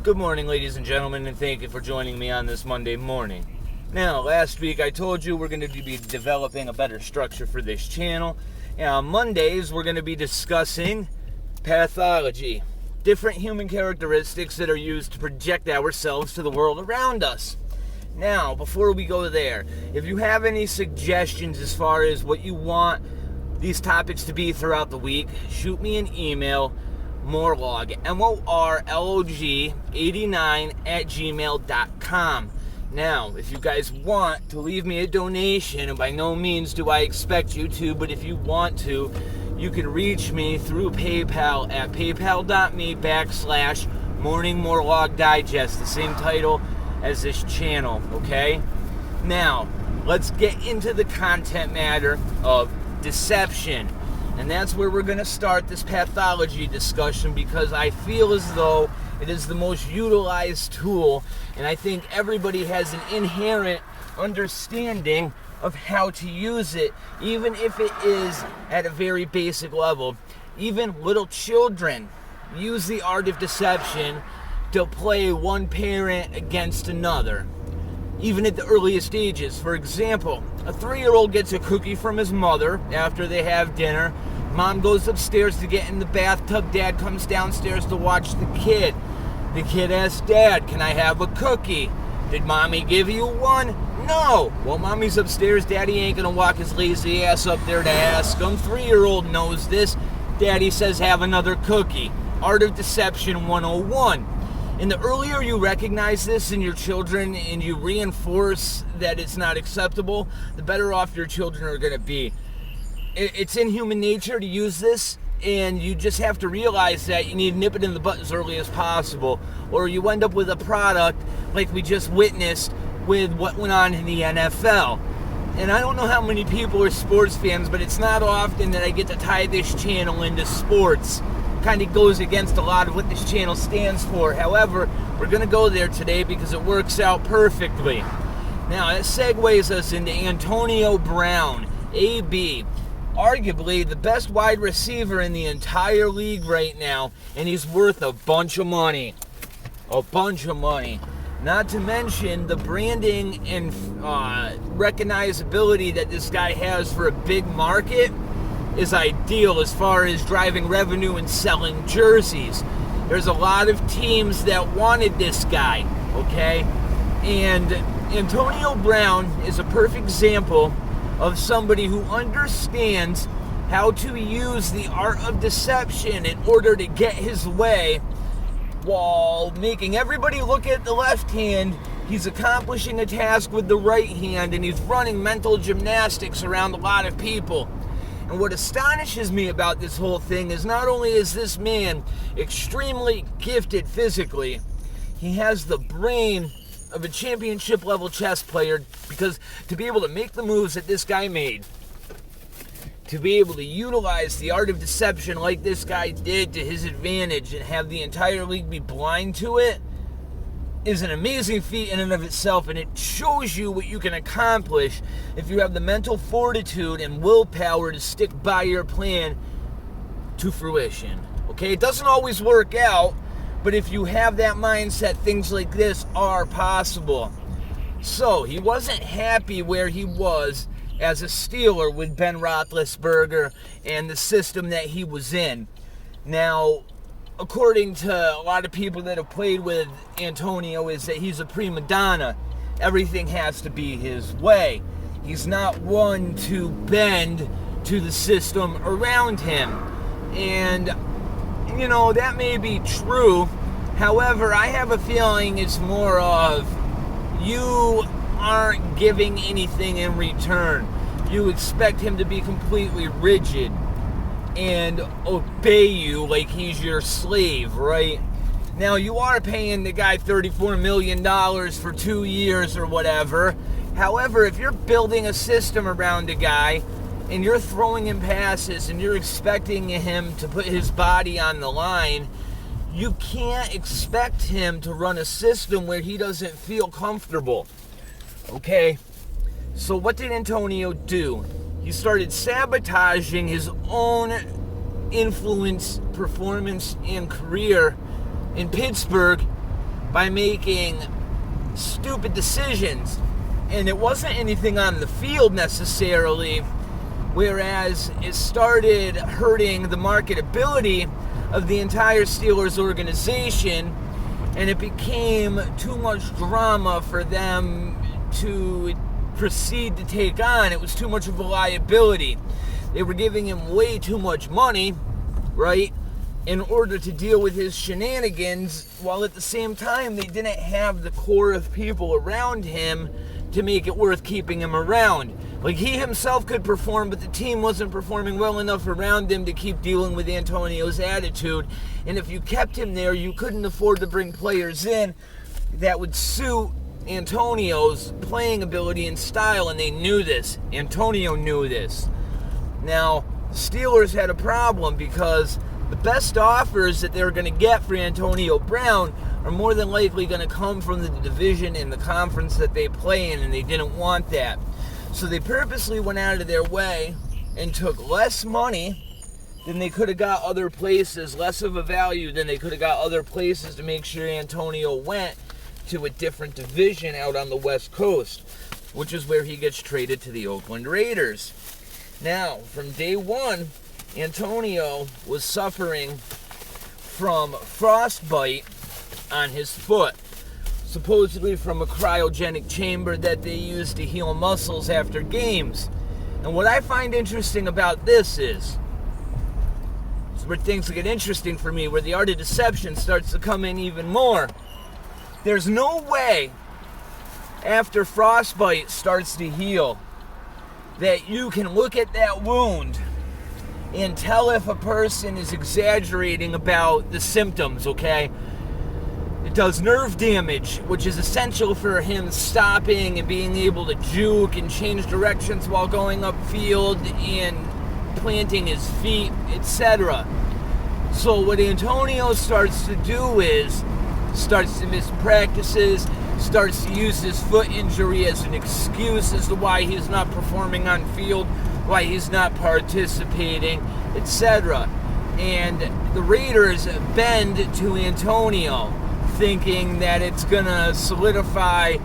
Good morning, ladies and gentlemen, and thank you for joining me on this Monday morning. Now, last week I told you we're going to be developing a better structure for this channel. And on Mondays, we're going to be discussing pathology, different human characteristics that are used to project ourselves to the world around us. Now, before we go there, if you have any suggestions as far as what you want these topics to be throughout the week, shoot me an email, morlog, MORLOG 89@gmail.com. Now, if you guys want to leave me a donation, and by no means do I expect you to, but if you want to, you can reach me through PayPal at paypal.me/morningmorlogdigest, the same title as this channel, okay? Now, let's get into the content matter of deception. And that's where we're going to start this pathology discussion, because I feel as though it is the most utilized tool, and I think everybody has an inherent understanding of how to use it, even if it is at a very basic level. Even little children use the art of deception to play one parent against another, even at the earliest ages. For example, a 3-year-old gets a cookie from his mother after they have dinner. Mom goes upstairs to get in the bathtub. Dad comes downstairs to watch the kid. The kid asks Dad, "Can I have a cookie? Did Mommy give you one?" "No." "Well, Mommy's upstairs. Daddy ain't gonna walk his lazy ass up there to ask him." 3-year-old knows this. Daddy says, "Have another cookie." Art of Deception 101. And the earlier you recognize this in your children and you reinforce that it's not acceptable, the better off your children are going to be. It's in human nature to use this, and you just have to realize that you need to nip it in the butt as early as possible, or you end up with a product like we just witnessed with what went on in the NFL. And I don't know how many people are sports fans, but it's not often that I get to tie this channel into sports. Kind of goes against a lot of what this channel stands for. However, we're going to go there today because it works out perfectly. Now, that segues us into Antonio Brown, AB. Arguably the best wide receiver in the entire league right now, and he's worth a bunch of money. A bunch of money. Not to mention the branding and recognizability that this guy has for a big market is ideal as far as driving revenue and selling jerseys. There's a lot of teams that wanted this guy, okay? And Antonio Brown is a perfect example of somebody who understands how to use the art of deception in order to get his way, while making everybody look at the left hand. He's accomplishing a task with the right hand, and he's running mental gymnastics around a lot of people. And what astonishes me about this whole thing is not only is this man extremely gifted physically, he has the brain of a championship level chess player, because to be able to make the moves that this guy made, to be able to utilize the art of deception like this guy did to his advantage and have the entire league be blind to it, is an amazing feat in and of itself, and it shows you what you can accomplish if you have the mental fortitude and willpower to stick by your plan to fruition. Okay, it doesn't always work out, but if you have that mindset, things like this are possible. So, he wasn't happy where he was as a Steeler with Ben Roethlisberger and the system that he was in. Now, according to a lot of people that have played with Antonio, is that he's a prima donna. Everything has to be his way. He's not one to bend to the system around him. And, you know, that may be true. However, I have a feeling it's more of you aren't giving anything in return. You expect him to be completely rigid and obey you like he's your slave, right? Now, you are paying the guy $34 million for 2 years or whatever. However, if you're building a system around a guy and you're throwing him passes and you're expecting him to put his body on the line, you can't expect him to run a system where he doesn't feel comfortable. Okay? So what did Antonio do? He started sabotaging his own influence, performance, and career in Pittsburgh by making stupid decisions. And it wasn't anything on the field necessarily, whereas it started hurting the marketability of the entire Steelers organization, and it became too much drama for them to proceed to take on. It was too much of a liability. They were giving him way too much money, right, in order to deal with his shenanigans, while at the same time they didn't have the core of people around him to make it worth keeping him around. Like, he himself could perform, but the team wasn't performing well enough around him to keep dealing with Antonio's attitude. And if you kept him there, you couldn't afford to bring players in that would suit Antonio's playing ability and style, and they knew this. Antonio knew this. Now, the Steelers had a problem because the best offers that they're going to get for Antonio Brown are more than likely going to come from the division and the conference that they play in, and they didn't want that. So they purposely went out of their way and took less money than they could have got other places, less of a value than they could have got other places, to make sure Antonio went to a different division out on the West Coast, which is where he gets traded to the Oakland Raiders. Now, from day one, Antonio was suffering from frostbite on his foot, supposedly from a cryogenic chamber that they use to heal muscles after games. And what I find interesting about this is where things get interesting for me, where the art of deception starts to come in even more. There's no way after frostbite starts to heal that you can look at that wound and tell if a person is exaggerating about the symptoms, okay? It does nerve damage, which is essential for him stopping and being able to juke and change directions while going upfield and planting his feet, etc. So what Antonio starts to do is starts to miss practices, starts to use his foot injury as an excuse as to why he's not performing on field, why he's not participating, etc. And the Raiders bend to Antonio, thinking that it's gonna solidify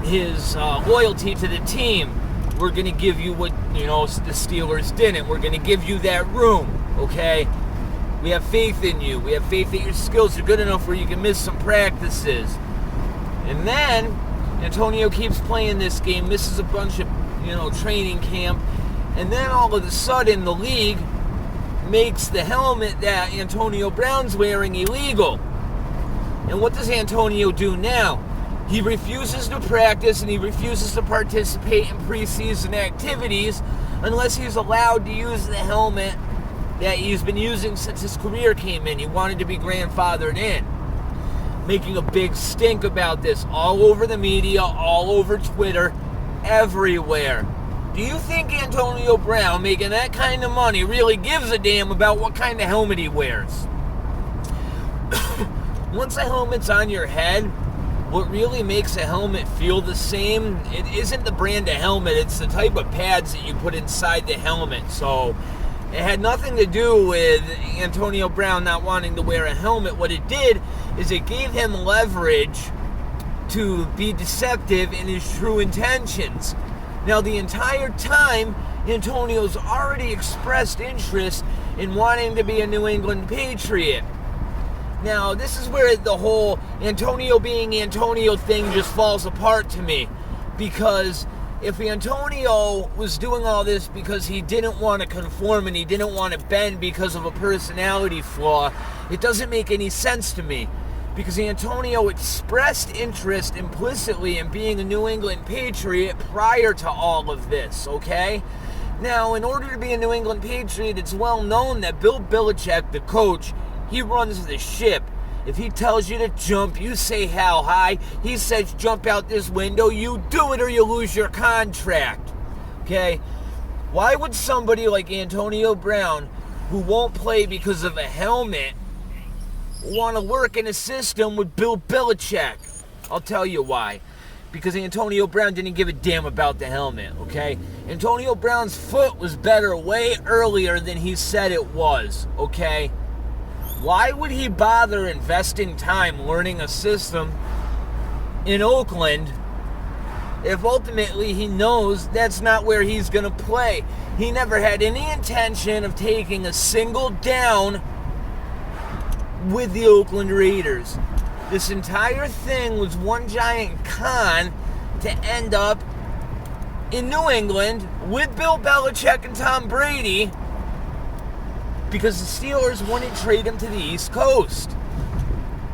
his loyalty to the team. We're gonna give you what, the Steelers didn't. We're gonna give you that room, okay? We have faith in you. We have faith that your skills are good enough where you can miss some practices. And then Antonio keeps playing this game, misses a bunch of, training camp, and then all of a sudden the league makes the helmet that Antonio Brown's wearing illegal. And what does Antonio do now? He refuses to practice and he refuses to participate in preseason activities unless he's allowed to use the helmet that he's been using since his career came in. He wanted to be grandfathered in. Making a big stink about this all over the media, all over Twitter, everywhere. Do you think Antonio Brown, making that kind of money, really gives a damn about what kind of helmet he wears? Once a helmet's on your head, what really makes a helmet feel the same, it isn't the brand of helmet, it's the type of pads that you put inside the helmet. So it had nothing to do with Antonio Brown not wanting to wear a helmet. What it did is it gave him leverage to be deceptive in his true intentions. Now, the entire time, Antonio's already expressed interest in wanting to be a New England Patriot. Now, this is where the whole Antonio being Antonio thing just falls apart to me. Because if Antonio was doing all this because he didn't want to conform and he didn't want to bend because of a personality flaw, it doesn't make any sense to me. Because Antonio expressed interest implicitly in being a New England Patriot prior to all of this, okay? Now, in order to be a New England Patriot, it's well known that Bill Belichick, the coach, he runs the ship. If he tells you to jump, you say how high. He says jump out this window, you do it or you lose your contract. Okay? Why would somebody like Antonio Brown, who won't play because of a helmet, want to work in a system with Bill Belichick? I'll tell you why. Because Antonio Brown didn't give a damn about the helmet, okay? Antonio Brown's foot was better way earlier than he said it was, okay? Why would he bother investing time learning a system in Oakland if ultimately he knows that's not where he's going to play? He never had any intention of taking a single down with the Oakland Raiders. This entire thing was one giant con to end up in New England with Bill Belichick and Tom Brady, because the Steelers wouldn't trade him to the East Coast.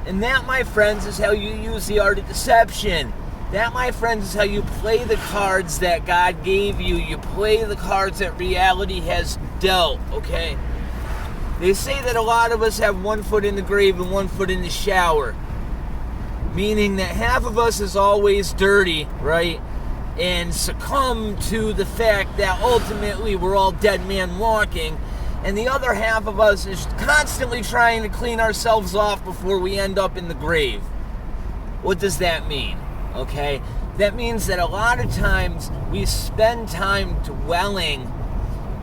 And that, my friends, is how you use the art of deception. That, my friends, is how you play the cards that God gave you. You play the cards that reality has dealt, okay? They say that a lot of us have one foot in the grave and one foot in the shower. Meaning that half of us is always dirty, right? And succumb to the fact that ultimately we're all dead man walking. And the other half of us is constantly trying to clean ourselves off before we end up in the grave. What does that mean? Okay? That means that a lot of times we spend time dwelling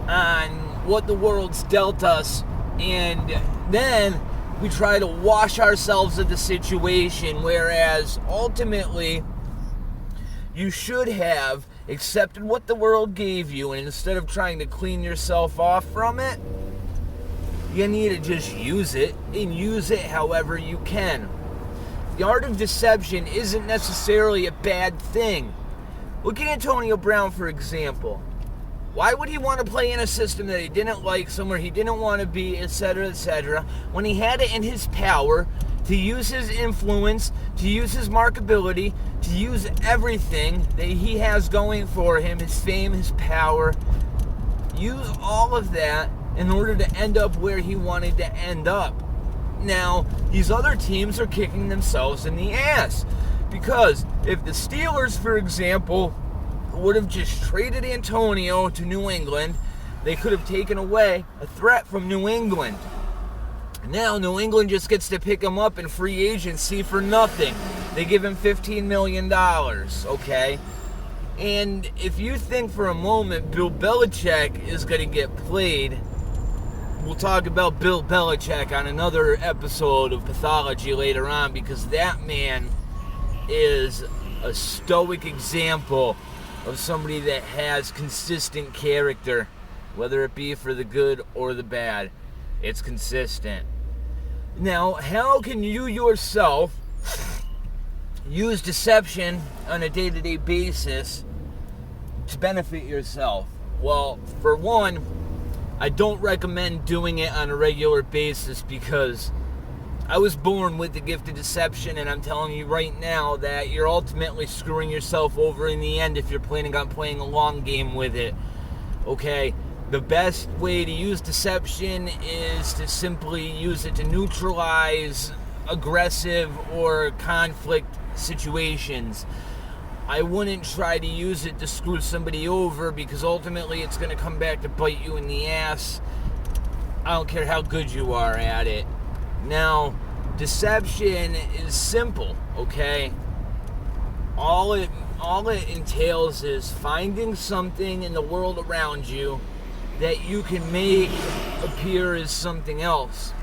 on what the world's dealt us, and then we try to wash ourselves of the situation, whereas ultimately you should have accepted what the world gave you, and instead of trying to clean yourself off from it, you need to just use it, and use it however you can. The art of deception isn't necessarily a bad thing. Look at Antonio Brown, for example. Why would he want to play in a system that he didn't like, somewhere he didn't want to be, etc., when he had it in his power to use his influence, to use his markability, to use everything that he has going for him, his fame, his power, use all of that in order to end up where he wanted to end up. Now, these other teams are kicking themselves in the ass, because if the Steelers, for example, would have just traded Antonio to New England, they could have taken away a threat from New England. Now New England just gets to pick him up in free agency for nothing. They give him $15 million, okay? And if you think for a moment Bill Belichick is going to get played, we'll talk about Bill Belichick on another episode of Pathology later on, because that man is a stoic example of somebody that has consistent character, whether it be for the good or the bad. It's consistent. Now, how can you yourself use deception on a day-to-day basis to benefit yourself? Well, for one, I don't recommend doing it on a regular basis, because I was born with the gift of deception, and I'm telling you right now that you're ultimately screwing yourself over in the end if you're planning on playing a long game with it. Okay? The best way to use deception is to simply use it to neutralize aggressive or conflict situations. I wouldn't try to use it to screw somebody over, because ultimately it's going to come back to bite you in the ass. I don't care how good you are at it. Now, deception is simple, okay? All it entails is finding something in the world around you that you can make appear as something else.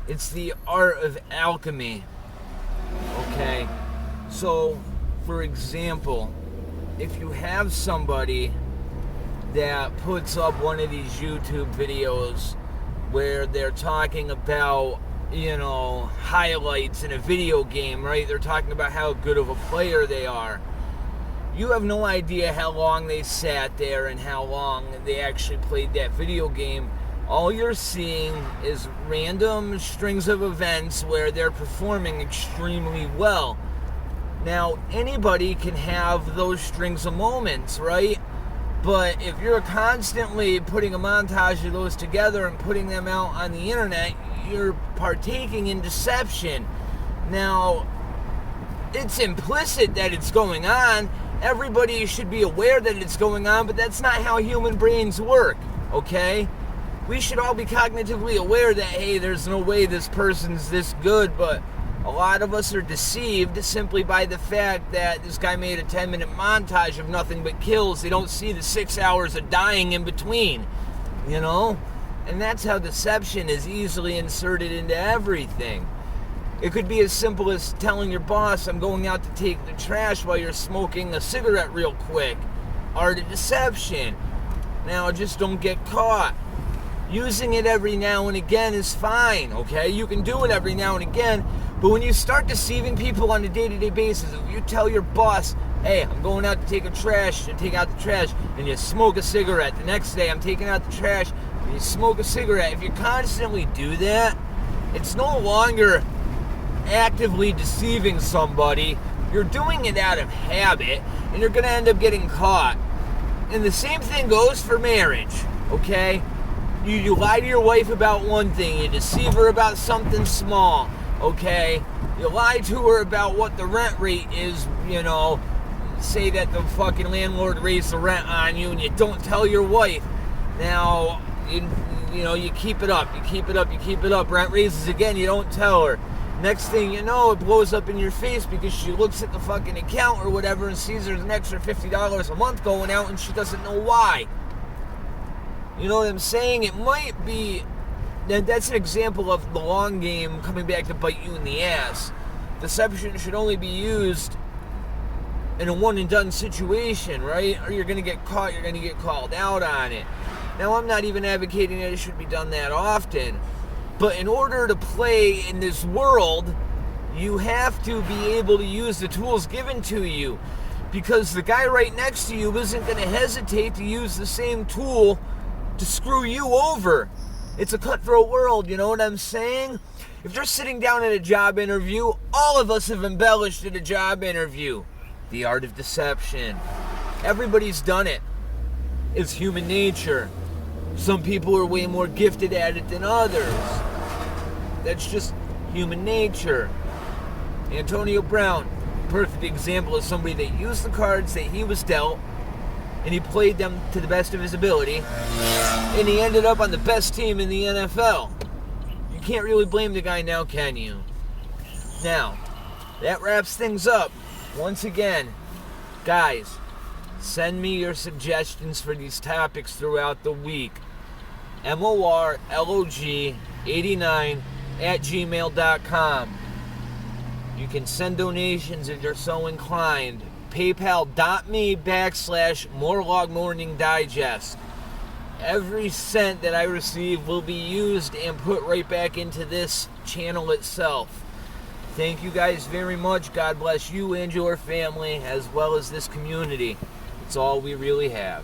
It's the art of alchemy, okay? So, for example, if you have somebody that puts up one of these YouTube videos where they're talking about, highlights in a video game, right? They're talking about how good of a player they are. You have no idea how long they sat there and how long they actually played that video game. All you're seeing is random strings of events where they're performing extremely well. Now, anybody can have those strings of moments, right? But if you're constantly putting a montage of those together and putting them out on the internet, you're partaking in deception. Now, it's implicit that it's going on. Everybody should be aware that it's going on, but that's not how human brains work, okay? We should all be cognitively aware that, hey, there's no way this person's this good, but a lot of us are deceived simply by the fact that this guy made a 10-minute montage of nothing but kills. They don't see the 6 hours of dying in between, And that's how deception is easily inserted into everything. It could be as simple as telling your boss, I'm going out to take the trash while you're smoking a cigarette real quick. Art of deception. Now, just don't get caught. Using it every now and again is fine, okay? You can do it every now and again, but when you start deceiving people on a day-to-day basis, if you tell your boss, hey, I'm going out to take out the trash, and you smoke a cigarette. The next day, I'm taking out the trash, and you smoke a cigarette. If you constantly do that, it's no longer actively deceiving somebody. You're doing it out of habit, and you're going to end up getting caught. And the same thing goes for marriage, okay? You lie to your wife about one thing, you deceive her about something small, okay? You lie to her about what the rent rate is, say that the fucking landlord raised the rent on you, and you don't tell your wife. Now, you keep it up, rent raises again, you don't tell her. Next thing you know, it blows up in your face because she looks at the fucking account or whatever and sees there's an extra $50 a month going out and she doesn't know why. You know what I'm saying? It might be, that's an example of the long game coming back to bite you in the ass. Deception should only be used in a one and done situation, right? Or you're going to get caught, you're going to get called out on it. Now, I'm not even advocating that it should be done that often. But in order to play in this world, you have to be able to use the tools given to you. Because the guy right next to you isn't going to hesitate to use the same tool to screw you over. It's a cutthroat world, you know what I'm saying? If you're sitting down at a job interview, all of us have embellished at a job interview. The art of deception. Everybody's done it. It's human nature. Some people are way more gifted at it than others. That's just human nature. Antonio Brown, perfect example of somebody that used the cards that he was dealt, and he played them to the best of his ability, and he ended up on the best team in the NFL. You can't really blame the guy now, can you? Now, that wraps things up. Once again, guys, send me your suggestions for these topics throughout the week. morlog89@gmail.com. You can send donations if you're so inclined. PayPal.me/Morlog Morning Digest. Every cent that I receive will be used and put right back into this channel itself. Thank you guys very much. God bless you and your family as well as this community. It's all we really have.